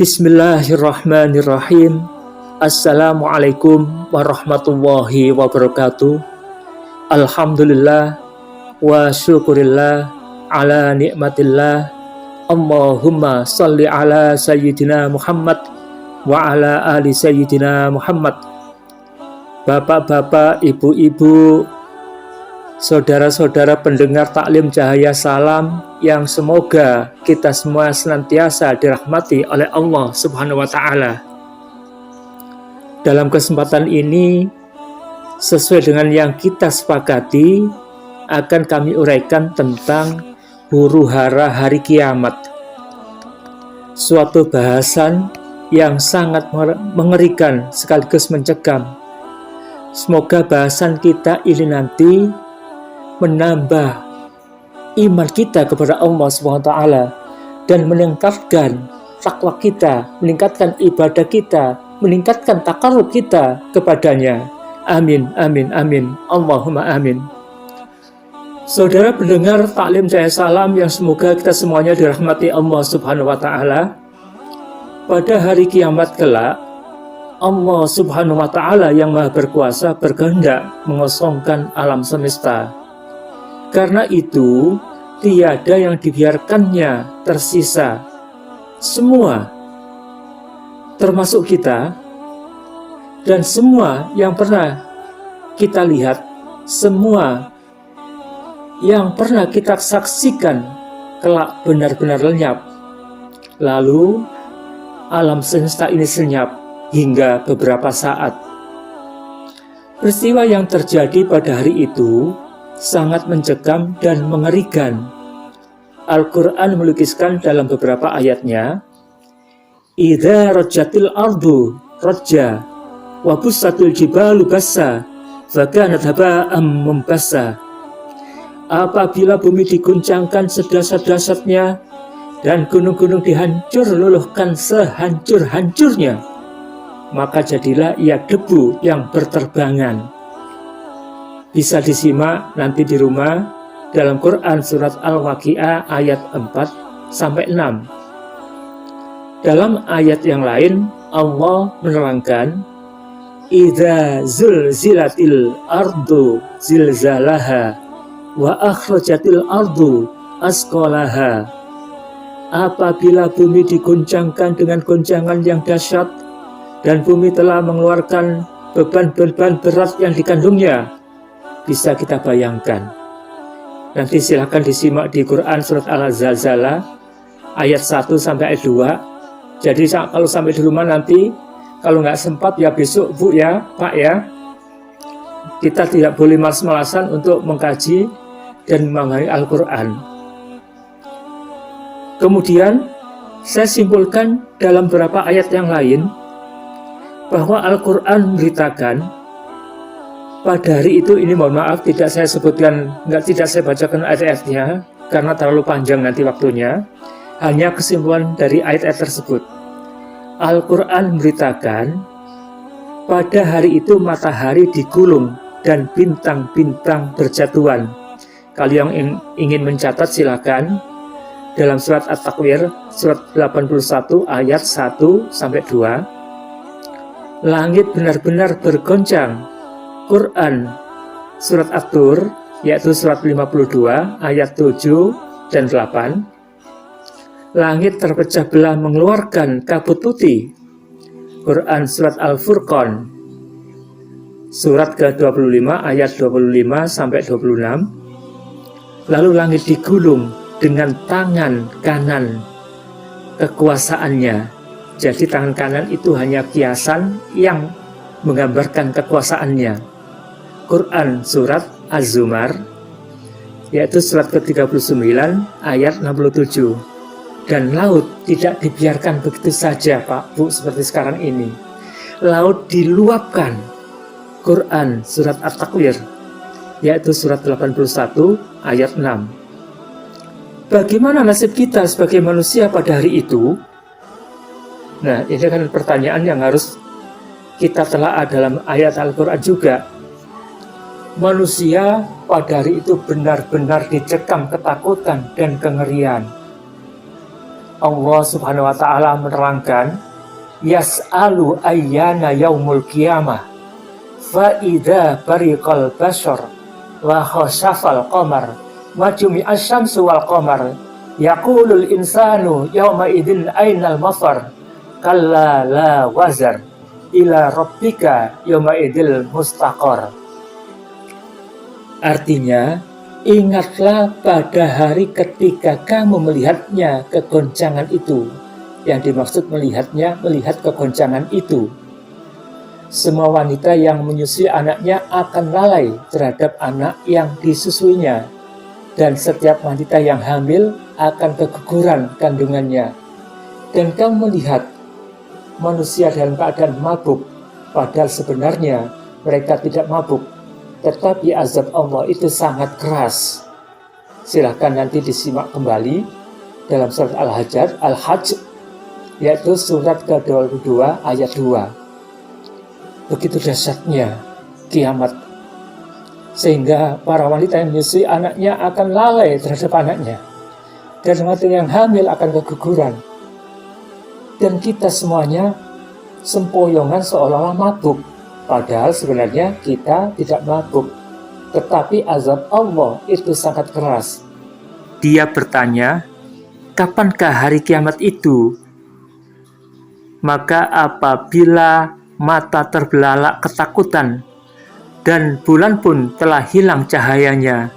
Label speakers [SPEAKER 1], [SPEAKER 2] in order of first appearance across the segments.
[SPEAKER 1] Bismillahirrahmanirrahim. Assalamualaikum warahmatullahi wabarakatuh. Alhamdulillah wa syukurillah ala nikmatillah. Allahumma salli ala sayyidina Muhammad wa ala ali sayyidina Muhammad. Bapak-bapak, ibu-ibu, saudara-saudara pendengar Taklim Cahaya Salam yang semoga kita semua senantiasa dirahmati oleh Allah Subhanahu wa Ta'ala. Dalam kesempatan ini, sesuai dengan yang kita sepakati, akan kami uraikan tentang huru-hara hari kiamat. Suatu bahasan yang sangat mengerikan sekaligus mencekam. Semoga bahasan kita ini nanti menambah iman kita kepada Allah SWT dan meningkatkan takwa kita, meningkatkan ibadah kita, meningkatkan takarrub kita kepadanya. Amin, amin, amin. Allahumma amin. Saudara pendengar Taklim Cahaya Salam yang semoga kita semuanya dirahmati Allah Subhanahu wa Ta'ala. Pada hari kiamat kelak, Allah Subhanahu wa Ta'ala yang Maha Berkuasa berkehendak mengosongkan alam semesta. Karena itu, tiada yang dibiarkannya tersisa. Semua, termasuk kita, dan semua yang pernah kita lihat, semua yang pernah kita saksikan, kelak benar-benar lenyap. Lalu, alam semesta ini senyap hingga beberapa saat. Peristiwa yang terjadi pada hari itu sangat mencekam dan mengerikan. Al-Quran melukiskan dalam beberapa ayatnya, "Idza rajjatil ardu rajja wa bussatil jibalu bassa fa kanat haba'an mumbassa." Apabila bumi diguncangkan sedasar-dasarnya dan gunung-gunung dihancur luluhkan sehancur-hancurnya, maka jadilah ia debu yang berterbangan. Bisa disimak nanti di rumah dalam Quran surat Al-Waqi'ah ayat 4-6. Dalam ayat yang lain Allah menerangkan, "Idza zulzilatil ardu zilzalaha wa akhrajatil ardu asqalaha." Apabila bumi diguncangkan dengan goncangan yang dahsyat dan bumi telah mengeluarkan beban-beban berat yang dikandungnya, bisa kita bayangkan. Nanti silahkan disimak di Quran surat Al-Zalzalah ayat 1 ayat 2. Jadi kalau sampai di rumah nanti, kalau nggak sempat ya besok Bu ya, Pak ya. Kita tidak boleh malas-malasan untuk mengkaji dan memahami Al-Quran. Kemudian saya simpulkan dalam beberapa ayat yang lain bahwa Al-Quran memberitakan pada hari itu, ini mohon maaf tidak saya sebutkan, tidak saya bacakan ayat-ayatnya karena terlalu panjang nanti waktunya. Hanya kesimpulan dari ayat-ayat tersebut. Al-Quran memberitakan pada hari itu matahari digulung dan bintang-bintang berjatuhan. Kalau yang ingin mencatat silakan dalam surat At-Takwir surat 81 ayat 1-2. Langit benar-benar bergoncang. Quran surat At-Tur yaitu surat 52 ayat 7 dan 8. Langit terpecah belah mengeluarkan kabut putih. Quran surat Al-Furqan surat ke-25 ayat 25-26. Lalu langit digulung dengan tangan kanan kekuasaannya. Jadi tangan kanan itu hanya kiasan yang menggambarkan kekuasaannya. Quran surat Az-Zumar yaitu surat ke-39 ayat 67. Dan laut tidak dibiarkan begitu saja Pak Bu seperti sekarang ini. Laut diluapkan. Quran surat At-Takwir yaitu surat 81 ayat 6. Bagaimana nasib kita sebagai manusia pada hari itu? Nah, ini kan pertanyaan yang harus kita telaah dalam ayat Al-Quran juga. Manusia pada hari itu benar-benar dicekam ketakutan dan kengerian. Allah Subhanahu wa taala menerangkan, yas'alu ayyana yaumul qiyamah fa idza bariqal bashar wa khashafal qamar wa jumi'asy syamsu wal qamar yaqulul insanu yauma idzin ainal mafar kalla la wazar ila rabbika yauma idzil mustaqar. Artinya, ingatlah pada hari ketika kamu melihatnya kegoncangan itu. Yang dimaksud melihatnya, melihat kegoncangan itu. Semua wanita yang menyusui anaknya akan lalai terhadap anak yang disusuinya. Dan setiap wanita yang hamil akan keguguran kandungannya. Dan kamu melihat manusia dalam keadaan mabuk, padahal sebenarnya mereka tidak mabuk. Tetapi azab Allah itu sangat keras. Silahkan nanti disimak kembali dalam surat Al-Hajj, yaitu surat ke-22 ayat 2. Begitu dahsyatnya kiamat, sehingga para wanita yang menyusui anaknya akan lalai terhadap anaknya, dan wanita yang hamil akan keguguran. Dan kita semuanya sempoyongan seolah-olah mabuk, padahal sebenarnya kita tidak mabuk. Tetapi azab Allah itu sangat keras. Dia bertanya, kapankah hari kiamat itu? Maka apabila mata terbelalak ketakutan dan bulan pun telah hilang cahayanya,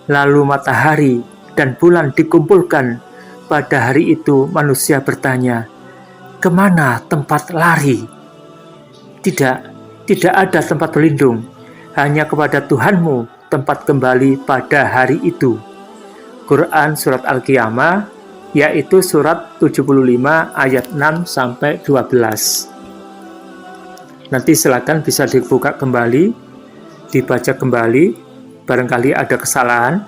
[SPEAKER 1] lalu matahari dan bulan dikumpulkan, pada hari itu manusia bertanya, kemana tempat lari? Tidak ada tempat berlindung, hanya kepada Tuhanmu tempat kembali pada hari itu. Quran Surat Al-Qiyamah, yaitu surat 75 ayat 6-12. Nanti silakan bisa dibuka kembali, dibaca kembali, barangkali ada kesalahan.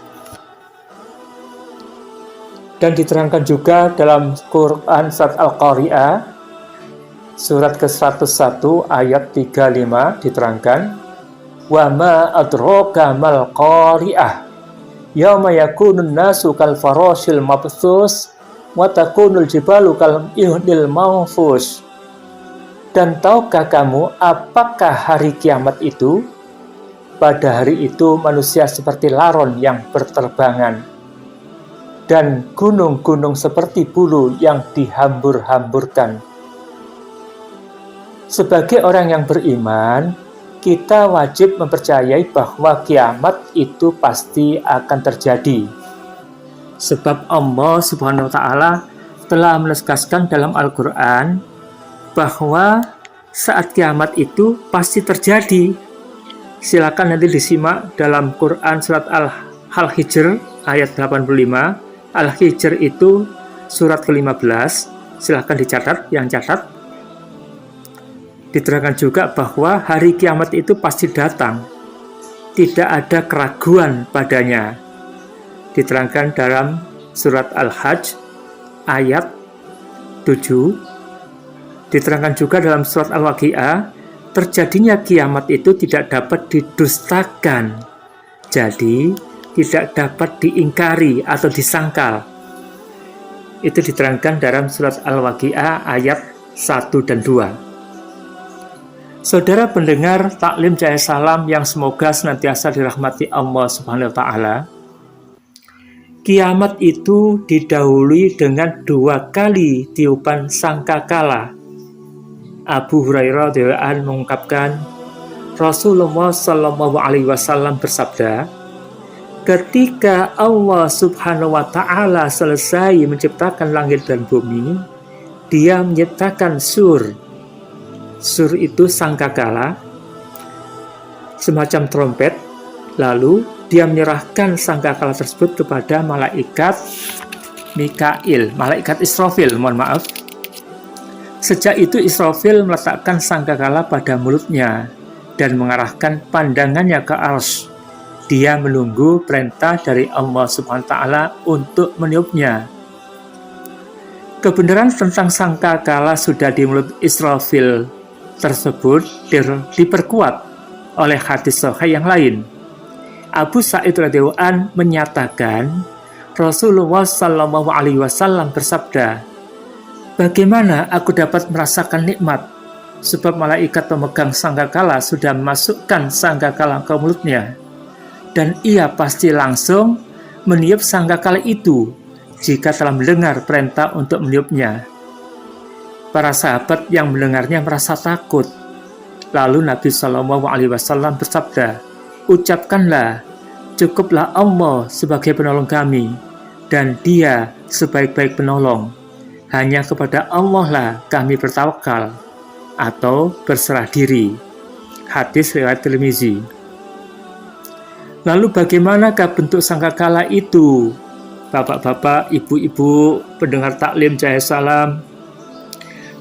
[SPEAKER 1] Dan diterangkan juga dalam Quran Surat Al-Qari'ah, surat ke-101 ayat 35 diterangkan, wa ma adraka mal qari'ah yauma yakunun nasu kal farashil mabthus wa takunul jibalu kal ihdil manfush. Dan tahukah kamu apakah hari kiamat itu? Pada hari itu manusia seperti laron yang berterbangan, dan gunung-gunung seperti bulu yang dihambur-hamburkan. Sebagai orang yang beriman, kita wajib mempercayai bahwa kiamat itu pasti akan terjadi. Sebab Allah Subhanahu wa taala telah menegaskan dalam Al-Qur'an bahwa saat kiamat itu pasti terjadi. Silakan nanti disimak dalam Quran surat Al-Hijr ayat 85. Al-Hijr itu surat ke-15. Silakan dicatat, yang catat. Diterangkan juga bahwa hari kiamat itu pasti datang. Tidak ada keraguan padanya. Diterangkan dalam surat Al-Hajj ayat 7. Diterangkan juga dalam surat Al-Waqi'ah, terjadinya kiamat itu tidak dapat didustakan. Jadi, tidak dapat diingkari atau disangkal. Itu diterangkan dalam surat Al-Waqi'ah ayat 1 dan 2. Saudara pendengar Taklim Cahaya Salam yang semoga senantiasa dirahmati Allah Subhanahu wa taala. Kiamat itu didahului dengan 2 kali tiupan sangkakala. Abu Hurairah radhiyallahu anhu mengungkapkan, Rasulullah Shallallahu alaihi wasallam bersabda, ketika Allah Subhanahu wa taala selesai menciptakan langit dan bumi, Dia menciptakan sur. Sur itu sangkakala, semacam trompet. Lalu Dia menyerahkan sangkakala tersebut kepada malaikat Mikail, malaikat Israfil, mohon maaf. Sejak itu Israfil meletakkan sangkakala pada mulutnya dan mengarahkan pandangannya ke arsy. Dia menunggu perintah dari Allah Subhanahu wa taala untuk meniupnya. Kebenaran tentang sangkakala sudah di mulut Israfil tersebut diperkuat oleh hadis sahih yang lain. Abu Sa'id radhiyallahu anhu menyatakan Rasulullah Shallallahu Alaihi Wasallam bersabda, "Bagaimana aku dapat merasakan nikmat? Sebab malaikat pemegang sangkakala sudah memasukkan sangkakala ke mulutnya, dan ia pasti langsung meniup sangkakala itu jika telah mendengar perintah untuk meniupnya." Para sahabat yang mendengarnya merasa takut. Lalu Nabi Shallallahu Alaihi Wasallam bersabda, "Ucapkanlah, cukuplah Allah sebagai penolong kami, dan Dia sebaik-baik penolong. Hanya kepada Allah lah kami bertawakal," atau berserah diri. Hadis riwayat Tirmizi. Lalu bagaimanakah bentuk sangkakala itu? Bapak-bapak, ibu-ibu, pendengar taklim Cahaya Salam.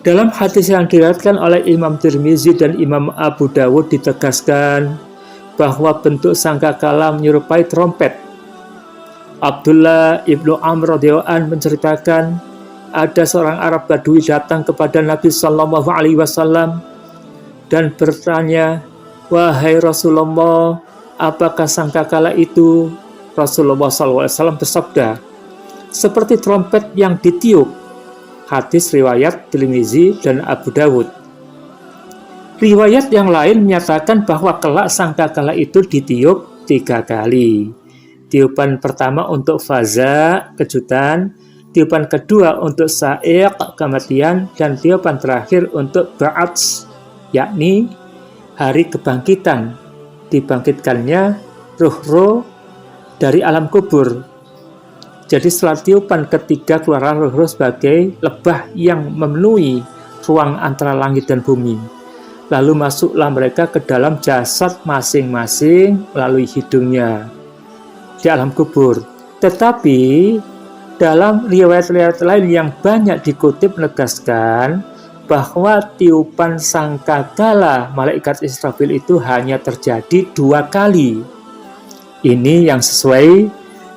[SPEAKER 1] Dalam hadis yang diriwayatkan oleh Imam Tirmizi dan Imam Abu Dawud ditegaskan bahwa bentuk sangkakala menyerupai trompet. Abdullah ibnu Amr radhiyallahu anhu menceritakan, ada seorang Arab Badui datang kepada Nabi Shallallahu Alaihi Wasallam dan bertanya, "Wahai Rasulullah, apakah sangkakala itu?" Rasulullah SAW bersabda, "Seperti trompet yang ditiup." Hadis riwayat Tirmizi dan Abu Dawud. Riwayat yang lain menyatakan bahwa kelak sangkakala itu ditiup 3 kali. Tiupan pertama untuk faza, kejutan, tiupan kedua untuk sa'iq, kematian, dan tiupan terakhir untuk ba'ats, yakni hari kebangkitan, dibangkitkannya ruh-ruh dari alam kubur. Jadi setelah tiupan ketiga keluarlah ruh-ruh sebagai lebah yang memenuhi ruang antara langit dan bumi. Lalu masuklah mereka ke dalam jasad masing-masing melalui hidungnya di alam kubur. Tetapi dalam riwayat-riwayat lain yang banyak dikutip menegaskan bahwa tiupan sangkakala malaikat Israfil itu hanya terjadi 2 kali. Ini yang sesuai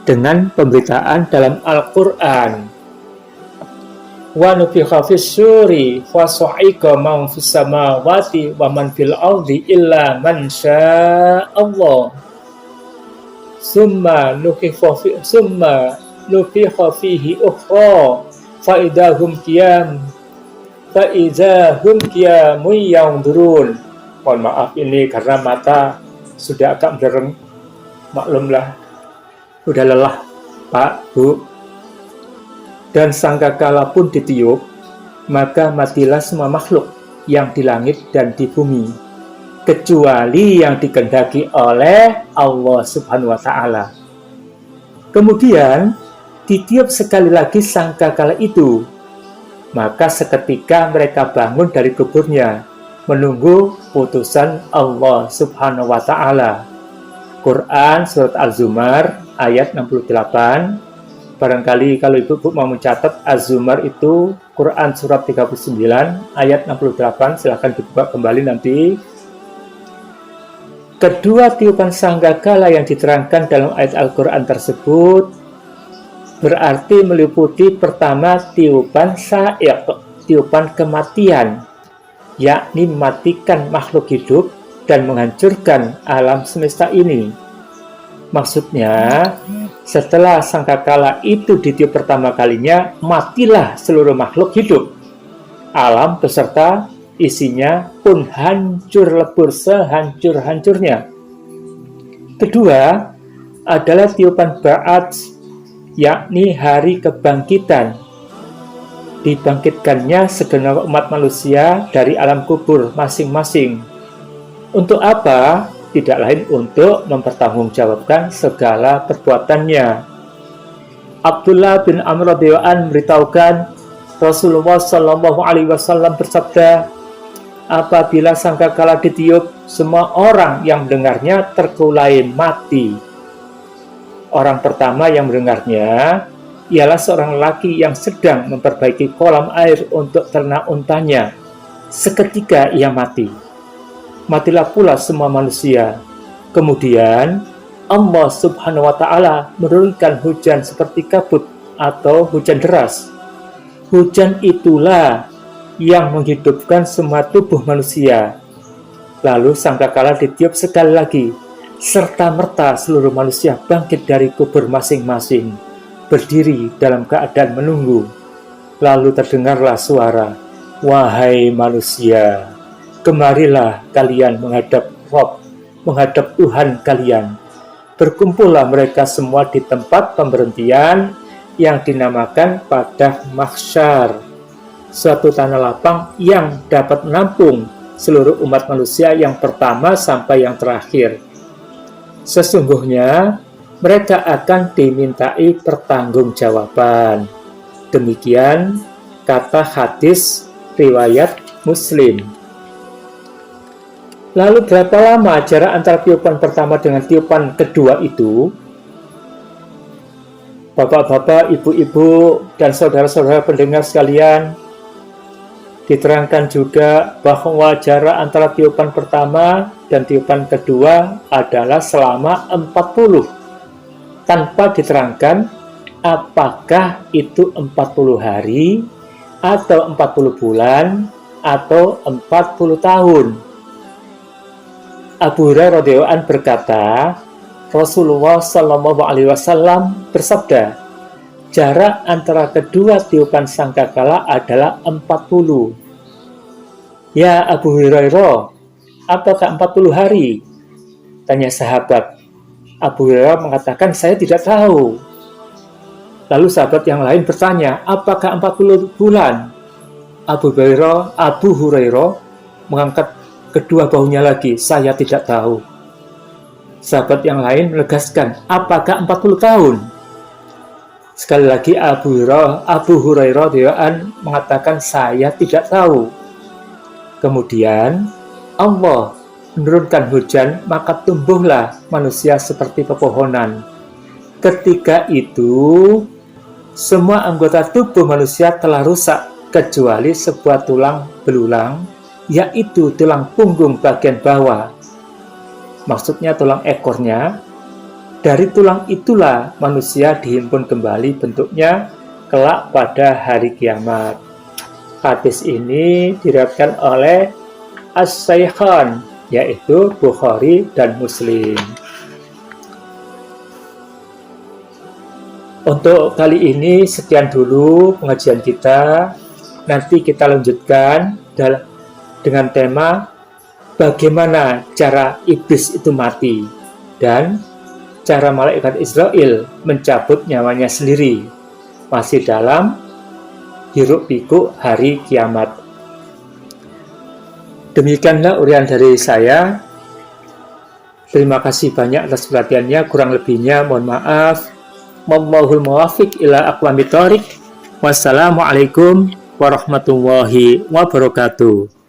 [SPEAKER 1] dengan pemberitaan dalam Al-Quran. Wa nufikha fis suri fa sa'iqa man fis samawati wa man fil ardi illa man sya'allah. Summa nufikha fihi ukhra fa idahum qiyamun yanzurun. Mohon maaf ini karena mata sudah agak mendereng. Maklumlah, udah lelah Pak, Bu. Dan sangkakala pun ditiup, maka matilah semua makhluk yang di langit dan di bumi, kecuali yang dikehendaki oleh Allah Subhanahu wa Ta'ala. Kemudian ditiup sekali lagi sangkakala itu, maka seketika mereka bangun dari kuburnya menunggu putusan Allah Subhanahu wa Ta'ala. Quran surat Az-Zumar ayat 68. Barangkali kalau ibu-ibu mau mencatat Az-Zumar itu Quran surat 39 ayat 68, silahkan dibuka kembali nanti. Kedua tiupan sangkakala yang diterangkan dalam ayat Al-Quran tersebut berarti meliputi pertama tiupan sa'iq, tiupan kematian, yakni mematikan makhluk hidup dan menghancurkan alam semesta ini. Maksudnya, setelah sangkakala itu ditiup pertama kalinya, matilah seluruh makhluk hidup. Alam beserta isinya pun hancur lebur sehancur-hancurnya. Kedua adalah tiupan ba'ats, yakni hari kebangkitan. Dibangkitkannya segenap umat manusia dari alam kubur masing-masing. Untuk apa? Tidak lain untuk mempertanggungjawabkan segala perbuatannya. Abdullah bin Amr radhiyallahu anhu memberitahukan Rasulullah Shallallahu Alaihi Wasallam bersabda, apabila sangkakala ditiup, semua orang yang mendengarnya terkulai mati. Orang pertama yang mendengarnya ialah seorang lelaki yang sedang memperbaiki kolam air untuk ternak untanya. Seketika ia mati. Matilah pula semua manusia. Kemudian Allah Subhanahu wa Ta'ala menurunkan hujan seperti kabut atau hujan deras. Hujan itulah yang menghidupkan semua tubuh manusia. Lalu sangkakala ditiup sekali lagi, serta merta seluruh manusia bangkit dari kubur masing-masing. berdiri dalam keadaan menunggu. Lalu terdengarlah suara, "Wahai manusia, kemarilah kalian menghadap Rob, menghadap Tuhan kalian." Berkumpullah mereka semua di tempat pemberhentian yang dinamakan Padang Mahsyar, suatu tanah lapang yang dapat menampung seluruh umat manusia yang pertama sampai yang terakhir. Sesungguhnya mereka akan dimintai pertanggungjawaban. Demikian kata hadis riwayat Muslim. Lalu berapa lama jarak antara tiupan pertama dengan tiupan kedua itu? Bapak-bapak, ibu-ibu, dan saudara-saudara pendengar sekalian, diterangkan juga bahwa jarak antara tiupan pertama dan tiupan kedua adalah selama 40. Tanpa diterangkan apakah itu 40 hari, atau 40 bulan, atau 40 tahun. Abu Hurairah radhiyallahu anhu berkata, Rasulullah Shallallahu Alaihi Wasallam bersabda, jarak antara kedua tiupan sangkakala adalah 40. Ya Abu Hurairah, apakah 40 hari? Tanya sahabat. Abu Hurairah mengatakan, saya tidak tahu. Lalu sahabat yang lain bertanya, apakah 40 bulan? Abu Hurairah mengangkat kedua bahunya lagi, saya tidak tahu. Sahabat yang lain menegaskan, apakah 40 tahun? Sekali lagi Abu Hurairah mengatakan, saya tidak tahu. Kemudian Allah menurunkan hujan, maka tumbuhlah manusia seperti pepohonan. Ketika itu, semua anggota tubuh manusia telah rusak, kecuali sebuah tulang belulang, yaitu tulang punggung bagian bawah. Maksudnya tulang ekornya. Dari tulang itulah manusia dihimpun kembali bentuknya kelak pada hari kiamat. Hadis ini diriwayatkan oleh As-Shaykhan, yaitu Bukhari dan Muslim. Untuk kali ini sekian dulu pengajian kita. Nanti kita lanjutkan dengan tema bagaimana cara iblis itu mati dan cara malaikat Israel mencabut nyawanya sendiri, masih dalam hiruk pikuk hari kiamat. Demikianlah uraian dari saya. Terima kasih banyak atas perhatiannya, kurang lebihnya mohon maaf. Wallahul muwaffiq ila aqwamit thoriq. Wassalamualaikum warahmatullahi wabarakatuh.